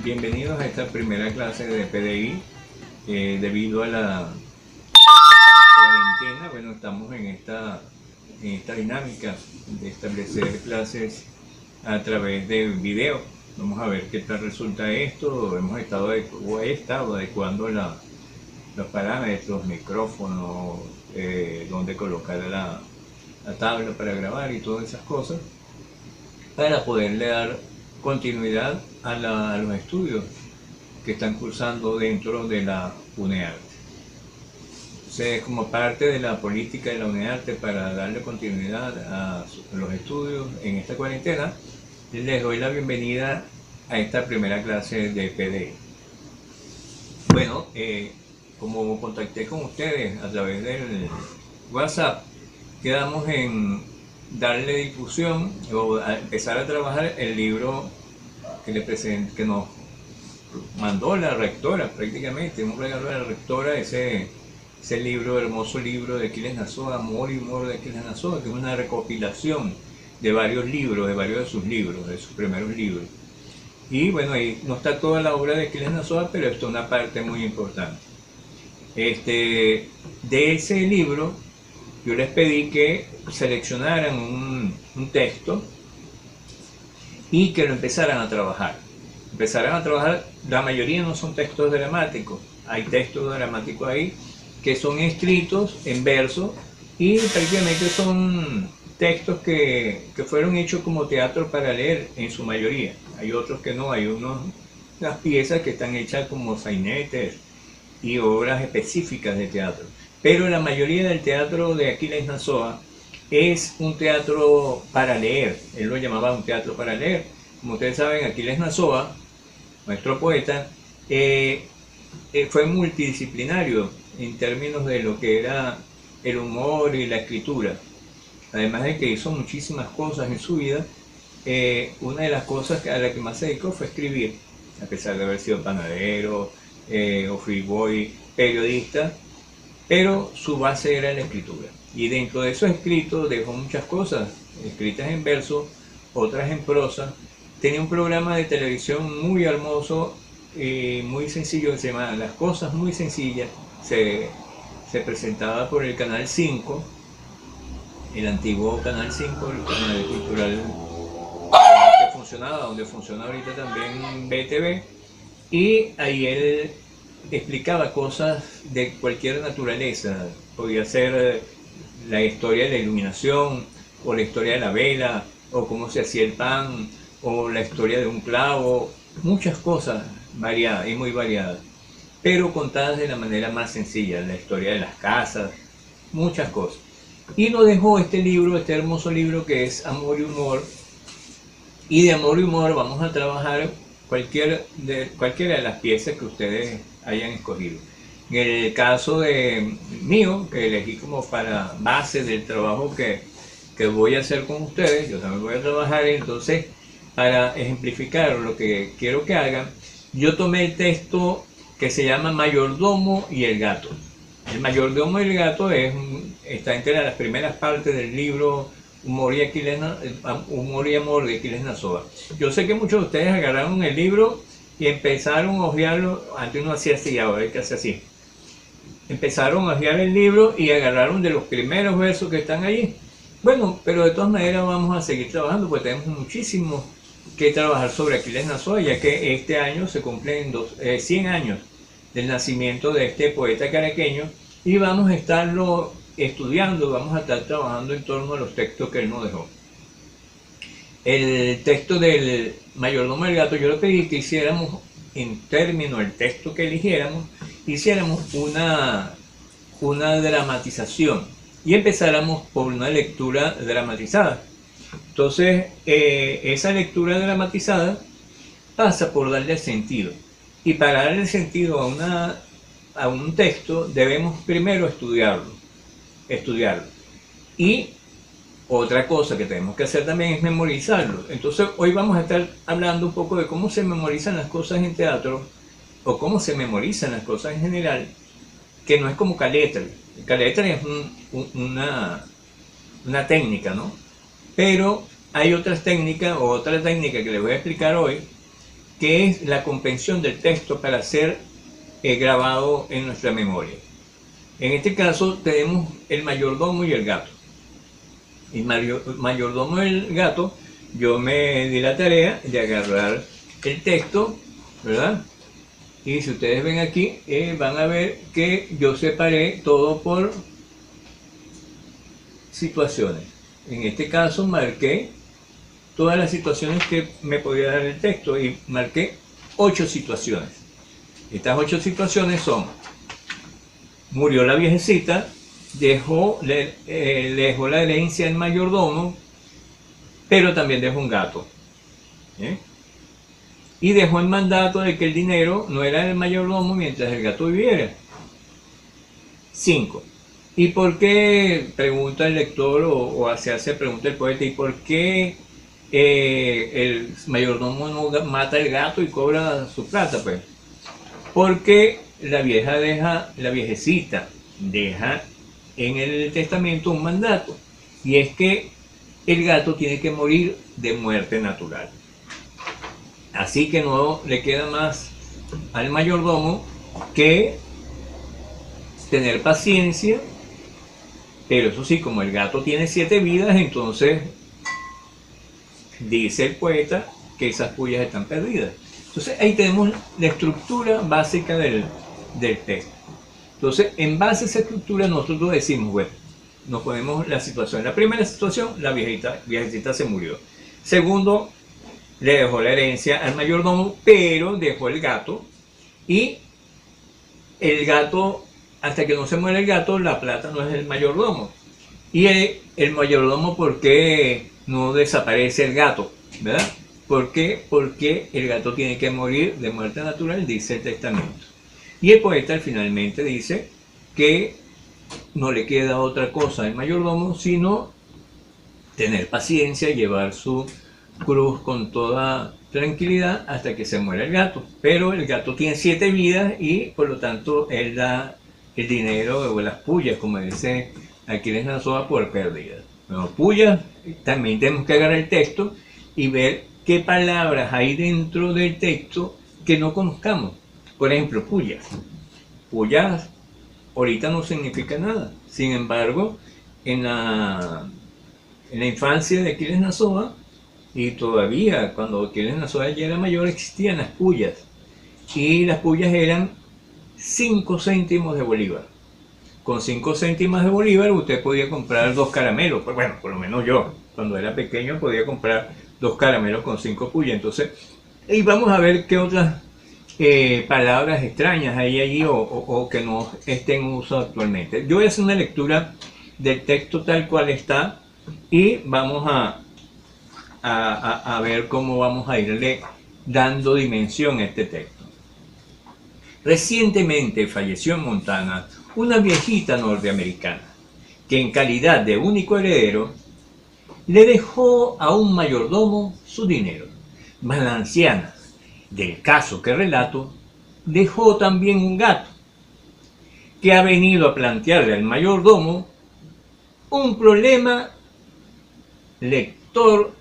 Bienvenidos a esta primera clase de PDI. Debido a la cuarentena, bueno, estamos en esta dinámica de establecer clases a través de video. Vamos a ver qué tal resulta esto. He estado adecuando los parámetros, micrófono, donde colocar la tabla para grabar y todas esas cosas, para poderle dar continuidad a los estudios que están cursando dentro de la UNEARTE. Entonces, como parte de la política de la UNEARTE para darle continuidad a los estudios en esta cuarentena, les doy la bienvenida a esta primera clase de PDI. Bueno, como contacté con ustedes a través del WhatsApp, quedamos en darle difusión o a empezar a trabajar el libro que nos mandó la rectora, prácticamente un regalo de la rectora, ese libro, hermoso libro de Aquiles Nazoa, Amor y Humor de Aquiles Nazoa, que es una recopilación de varios libros, de varios de sus libros, de sus primeros libros. Y bueno, ahí no está toda la obra de Aquiles Nazoa, pero esto es una parte muy importante. De ese libro, yo les pedí que seleccionaran un texto y que lo empezaran a trabajar. La mayoría no son textos dramáticos, hay textos dramáticos ahí que son escritos en verso y prácticamente son textos que fueron hechos como teatro para leer en su mayoría. Hay otros que no, hay unas piezas que están hechas como sainetes y obras específicas de teatro. Pero la mayoría del teatro de Aquiles Nazoa es un teatro para leer. Él lo llamaba un teatro para leer. Como ustedes saben, Aquiles Nazoa, nuestro poeta, fue multidisciplinario en términos de lo que era el humor y la escritura. Además de que hizo muchísimas cosas en su vida, una de las cosas a la que más se dedicó fue escribir, a pesar de haber sido panadero, o free boy, periodista, pero su base era la escritura. Y dentro de esos escritos dejó muchas cosas, escritas en verso, otras en prosa. Tenía un programa de televisión muy hermoso y muy sencillo que se llamaba Las Cosas Muy Sencillas. Se presentaba por el Canal 5, el antiguo Canal 5, el canal cultural que funcionaba, donde funciona ahorita también BTV. Y ahí él explicaba cosas de cualquier naturaleza. Podía ser la historia de la iluminación, o la historia de la vela, o cómo se hacía el pan, o la historia de un clavo, muchas cosas variadas y muy variadas, pero contadas de la manera más sencilla, la historia de las casas, muchas cosas. Y nos dejó este libro, este hermoso libro que es Amor y Humor, y de Amor y Humor vamos a trabajar cualquiera de las piezas que ustedes hayan escogido. En el caso de mío, que elegí como para base del trabajo que voy a hacer con ustedes, yo también voy a trabajar, entonces para ejemplificar lo que quiero que hagan, yo tomé el texto que se llama Mayordomo y el Gato. El Mayordomo y el Gato está entre las primeras partes del libro Humor y Amor de Aquiles Nazoa. Yo sé que muchos de ustedes agarraron el libro y empezaron a hojearlo. Antes no hacía así, ahora hay que hacer así. Empezaron a hojear el libro y agarraron de los primeros versos que están allí. Bueno, pero de todas maneras vamos a seguir trabajando porque tenemos muchísimo que trabajar sobre Aquiles Nazoa, ya que este año se cumplen 100 años del nacimiento de este poeta caraqueño y vamos a estarlo estudiando, vamos a estar trabajando en torno a los textos que él nos dejó. El texto del Mayordomo del Gato, yo le pedí que hiciéramos, en términos del texto que eligiéramos, hiciéramos una dramatización y empezáramos por una lectura dramatizada. Entonces, esa lectura dramatizada pasa por darle sentido. Y para darle sentido a un texto, debemos primero estudiarlo. Y Otra cosa que tenemos que hacer también es memorizarlo. Entonces hoy vamos a estar hablando un poco de cómo se memorizan las cosas en teatro o cómo se memorizan las cosas en general, que no es como caléter. El caléter es una técnica, ¿no? Pero hay otras técnicas o otra técnica que les voy a explicar hoy, que es la comprensión del texto para ser grabado en nuestra memoria. En este caso tenemos el mayordomo y el gato. El mayordomo y el gato, yo me di la tarea de agarrar el texto, ¿verdad? Y si ustedes ven aquí, van a ver que yo separé todo por situaciones. En este caso marqué todas las situaciones que me podía dar el texto y marqué 8 situaciones. Estas 8 situaciones son: murió la viejecita, le dejó la herencia al mayordomo, pero también dejó un gato. Y dejó el mandato de que el dinero no era del mayordomo mientras el gato viviera. 5. ¿Y por qué, pregunta el lector o se hace pregunta el poeta, y por qué el mayordomo no mata el gato y cobra su plata? Pues porque la viejecita deja en el testamento un mandato, y es que el gato tiene que morir de muerte natural. Así que no le queda más al mayordomo que tener paciencia, pero eso sí, como el gato tiene 7 vidas, entonces dice el poeta que esas pullas están perdidas. Entonces ahí tenemos la estructura básica del texto. Entonces, en base a esa estructura nosotros decimos, bueno, nos ponemos la situación. La primera situación, la viejecita se murió. Segundo, le dejó la herencia al mayordomo, pero dejó el gato, y el gato, hasta que no se muere el gato, la plata no es del mayordomo. Y el mayordomo, ¿por qué no desaparece el gato? ¿Verdad? ¿Por qué? Porque el gato tiene que morir de muerte natural, dice el testamento. Y el poeta finalmente dice que no le queda otra cosa al mayordomo sino tener paciencia y llevar su cruz con toda tranquilidad hasta que se muera el gato. Pero el gato tiene 7 vidas y por lo tanto él da el dinero o las pullas, como dice Aquiles Nazoa, por pérdida. Bueno, pullas, también tenemos que agarrar el texto y ver qué palabras hay dentro del texto que no conozcamos. Por ejemplo, pullas. Pullas ahorita no significa nada. Sin embargo, en la infancia de Aquiles Nazoa, y todavía cuando Aquiles Nazoa ya era mayor, existían las pullas. Y las pullas eran 5 céntimos de bolívar. Con 5 céntimos de bolívar usted podía comprar 2 caramelos. Bueno, por lo menos yo, cuando era pequeño, podía comprar 2 caramelos con 5 pullas. Entonces, y vamos a ver qué otras palabras extrañas hay allí o que no estén en uso actualmente. Yo voy a hacer una lectura del texto tal cual está y vamos a ver cómo vamos a irle dando dimensión a este texto. Recientemente falleció en Montana una viejita norteamericana que, en calidad de único heredero, le dejó a un mayordomo su dinero. Mas la anciana, del caso que relato, dejó también un gato que ha venido a plantearle al mayordomo un problema lector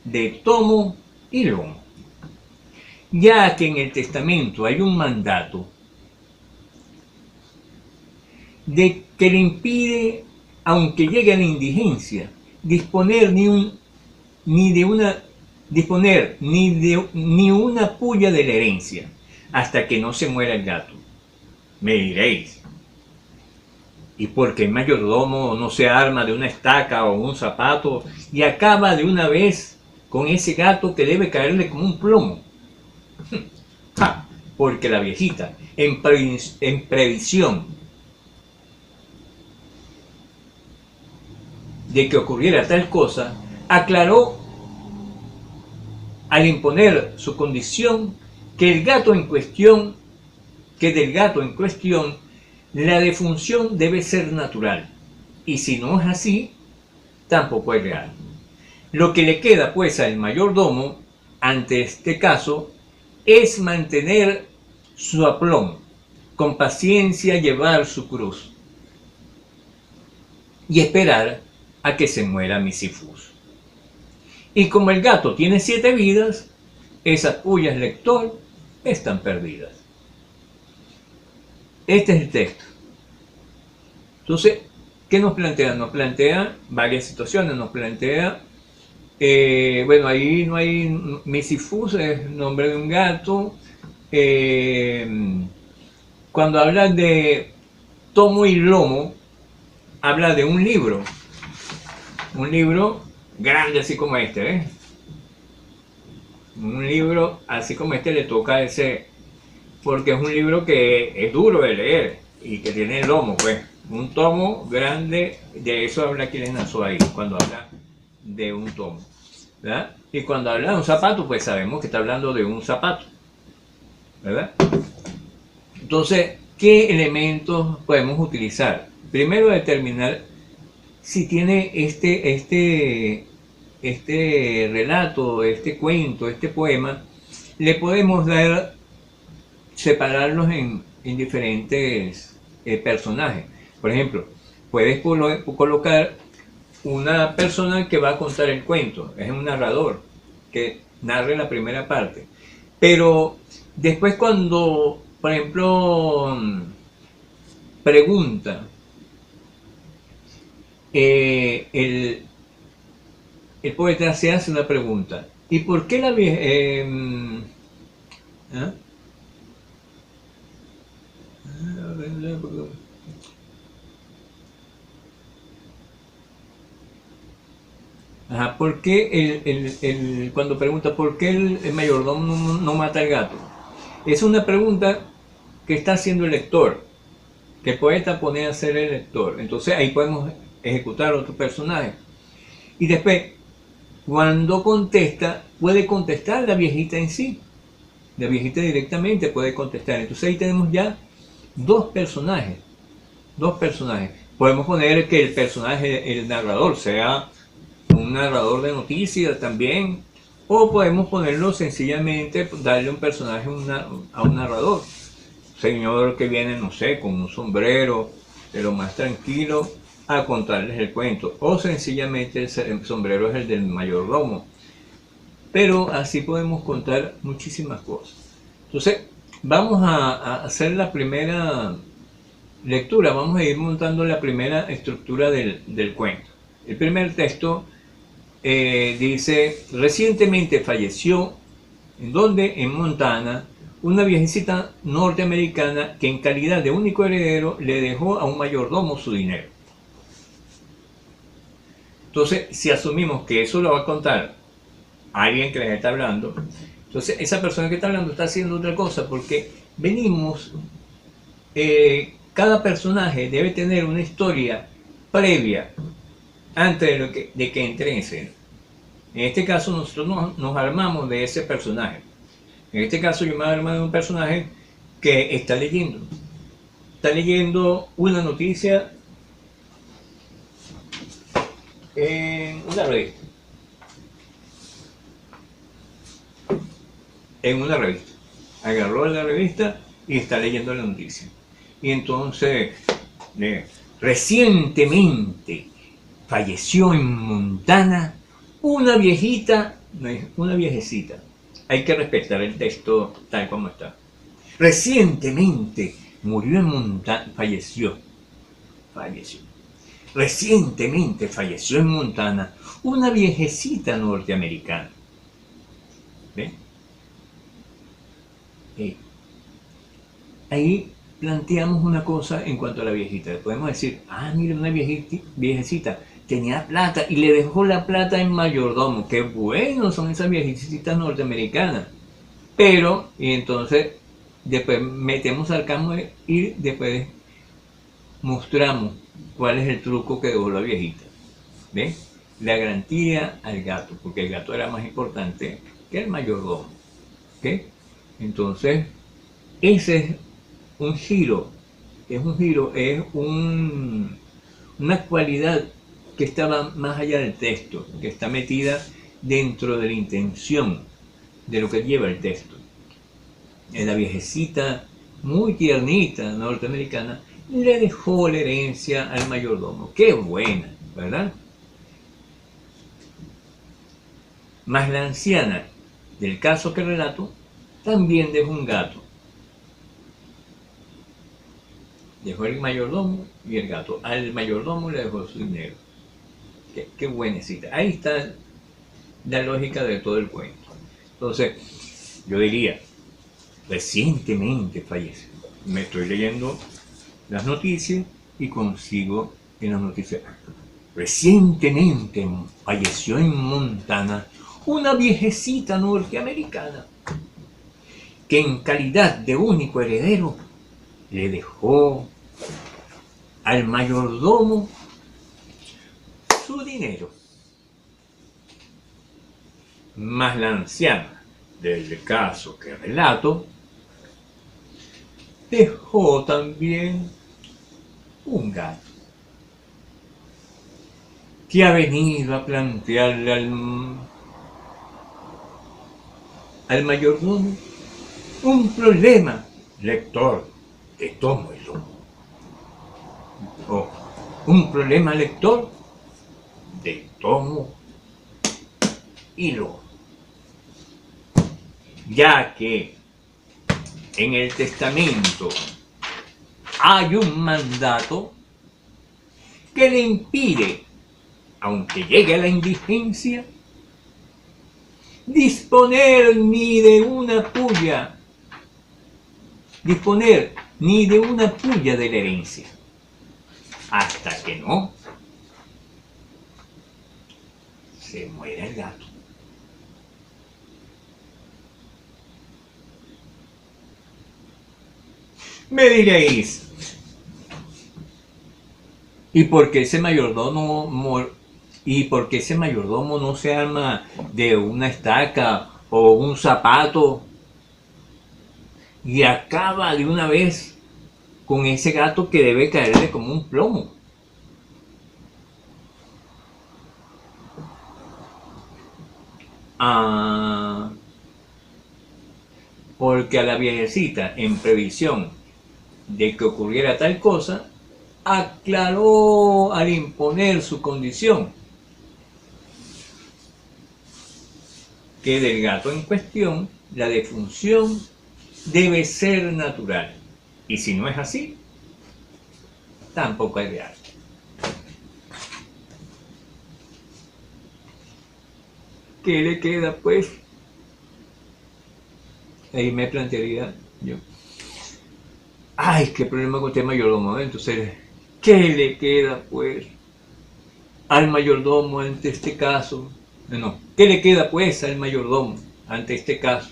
de tomo y lomo, ya que en el testamento hay un mandato de que le impide, aunque llegue a la indigencia, disponer ni una puya de la herencia hasta que no se muera el gato. Me diréis, ¿y por qué el mayordomo no se arma de una estaca o un zapato y acaba de una vez con ese gato que debe caerle como un plomo? Porque la viejita, en previsión de que ocurriera tal cosa, aclaró al imponer su condición que del gato en cuestión la defunción debe ser natural, y si no es así, tampoco es real. Lo que le queda pues al mayordomo, ante este caso, es mantener su aplomo, con paciencia llevar su cruz y esperar a que se muera Misifus. Y como el gato tiene 7 vidas, esas pullas, lector, están perdidas. Este es el texto. Entonces, ¿qué nos plantea? Nos plantea varias situaciones. Nos plantea, bueno, ahí no hay Misifus, es el nombre de un gato. Cuando habla de tomo y lomo, habla de un libro grande así como este, ¿eh? Un libro así como este le toca a ese, porque es un libro que es duro de leer y que tiene el lomo, pues. Un tomo grande, de eso habla Aquiles Nazo ahí, cuando habla de un tomo, ¿verdad? Y cuando habla de un zapato, pues sabemos que está hablando de un zapato, ¿verdad? Entonces, ¿qué elementos podemos utilizar? Primero, determinar si tiene este relato, este cuento, este poema, le podemos dar, separarlos en diferentes personajes. Por ejemplo, puedes colocar una persona que va a contar el cuento, es un narrador que narre la primera parte. Pero después cuando, por ejemplo, pregunta, el poeta se hace una pregunta. ¿Y por qué la vieja... ¿ah? Ajá, ¿por qué cuando pregunta por qué el mayordomo no mata al gato? Es una pregunta que está haciendo el lector, que el poeta pone a ser el lector. Entonces ahí podemos ejecutar otro personaje. Y después, cuando contesta, puede contestar la viejita en sí. La viejita directamente puede contestar. Entonces ahí tenemos ya dos personajes. Dos personajes. Podemos poner que el personaje, el narrador, sea un narrador de noticias también. O podemos ponerlo sencillamente, darle un personaje a un narrador. Señor que viene, no sé, con un sombrero, de lo más tranquilo, a contarles el cuento. O sencillamente el sombrero es el del mayordomo. Pero así podemos contar muchísimas cosas. Entonces, vamos a hacer la primera lectura, vamos a ir montando la primera estructura del cuento. El primer texto dice, recientemente falleció, ¿en dónde? En Montana, una viejecita norteamericana que en calidad de único heredero le dejó a un mayordomo su dinero. Entonces, si asumimos que eso lo va a contar alguien que les está hablando, entonces esa persona que está hablando está haciendo otra cosa, porque venimos, cada personaje debe tener una historia previa antes de que entre en escena. En este caso nosotros nos armamos de ese personaje. En este caso yo me armo de un personaje que está leyendo una noticia en una revista. En una revista. Agarró la revista y está leyendo la noticia. Y entonces, recientemente falleció en Montana una viejecita. Hay que respetar el texto tal como está. Recientemente murió en Montana, falleció. Recientemente falleció en Montana una viejecita norteamericana. ¿Ven? Ahí planteamos una cosa en cuanto a la viejita. Podemos decir, mira, una viejecita tenía plata y le dejó la plata en mayordomo. Qué bueno son esas viejecitas norteamericanas. Pero, y entonces, después metemos al campo y después mostramos cuál es el truco que dejó la viejita. ¿Ven? La garantía al gato, porque el gato era más importante que el mayordomo. ¿Ok? Entonces, ese es un giro, una cualidad que estaba más allá del texto, que está metida dentro de la intención de lo que lleva el texto. La viejecita, muy tiernita norteamericana, le dejó la herencia al mayordomo. ¡Qué buena!, ¿verdad? Mas la anciana del caso que relato también dejó un gato. Dejó el mayordomo y el gato. Al mayordomo le dejó su dinero. Qué buenecita. Ahí está la lógica de todo el cuento. Entonces, yo diría, recientemente falleció. Me estoy leyendo las noticias y consigo en las noticias. Recientemente falleció en Montana una viejecita norteamericana que en calidad de único heredero le dejó al mayordomo su dinero. Mas la anciana del caso que relato dejó también un gato que ha venido a plantearle al mayordomo un problema, lector de tomo y lomo. O un problema, lector de tomo y lomo. Ya que en el testamento hay un mandato que le impide, aunque llegue a la indigencia, disponer ni de una puya de la herencia, hasta que no se muera el gato. Me diréis, ¿y por qué ese mayordomo no se arma de una estaca o un zapato y acaba de una vez con ese gato que debe caerle como un plomo? Porque a la viejecita, en previsión de que ocurriera tal cosa, aclaró al imponer su condición que del gato en cuestión la defunción debe ser natural, y si no es así, tampoco es real. ¿Qué le queda, pues? Ahí me plantearía yo, ay, qué problema con este mayordomo. Entonces, ¿qué le queda, pues, al mayordomo ante este caso? No, ¿qué le queda, pues, al mayordomo ante este caso?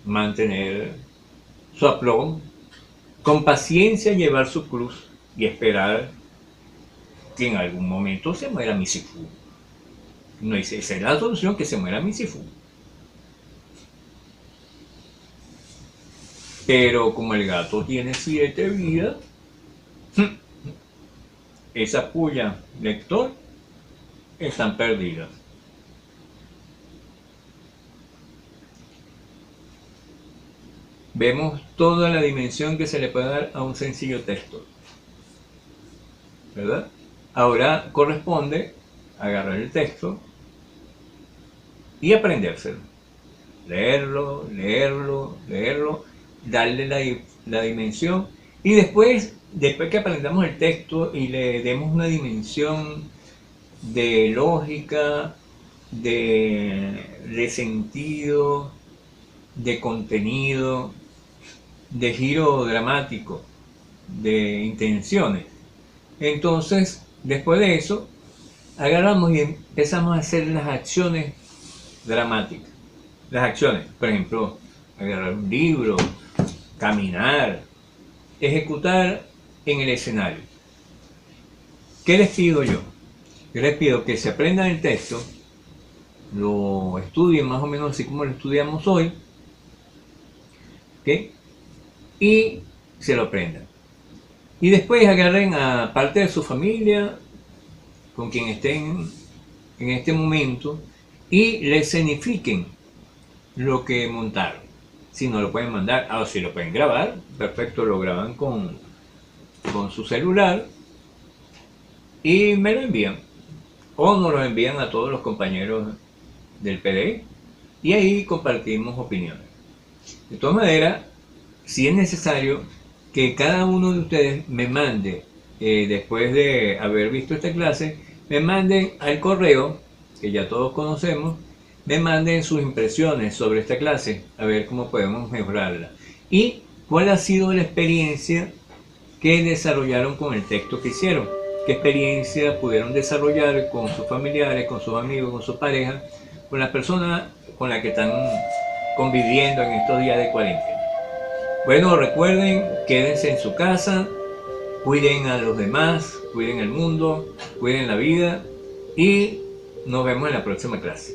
Mantener su aplomo, con paciencia llevar su cruz y esperar que en algún momento se muera Misifú. No, esa es la solución, que se muera Misifú. Pero como el gato tiene 7 vidas, esa puya, lector, están perdidas. Vemos toda la dimensión que se le puede dar a un sencillo texto, ¿verdad? Ahora corresponde agarrar el texto y aprendérselo. Leerlo, darle la dimensión, y después que aprendamos el texto y le demos una dimensión de lógica, de sentido, de contenido, de giro dramático, de intenciones, entonces después de eso agarramos y empezamos a hacer las acciones dramáticas. Las acciones, por ejemplo, agarrar un libro, caminar, ejecutar en el escenario. ¿Qué les pido yo? Yo les pido que se aprendan el texto, lo estudien más o menos así como lo estudiamos hoy, ¿ok? Y se lo aprendan. Y después agarren a parte de su familia con quien estén en este momento y le escenifiquen lo que montaron. Si no lo pueden mandar, o si lo pueden grabar, perfecto, lo graban con su celular y me lo envían. O nos lo envían a todos los compañeros del PDI y ahí compartimos opiniones. De todas maneras, si es necesario que cada uno de ustedes me mande, después de haber visto esta clase, me manden al correo, que ya todos conocemos, me manden sus impresiones sobre esta clase, a ver cómo podemos mejorarla. Y cuál ha sido la experiencia que desarrollaron con el texto que hicieron. ¿Qué experiencia pudieron desarrollar con sus familiares, con sus amigos, con su pareja, con la persona con la que están conviviendo en estos días de cuarentena? Bueno, recuerden, quédense en su casa, cuiden a los demás, cuiden el mundo, cuiden la vida y nos vemos en la próxima clase.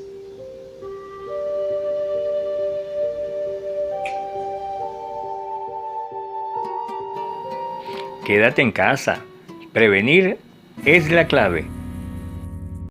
Quédate en casa. Prevenir es la clave.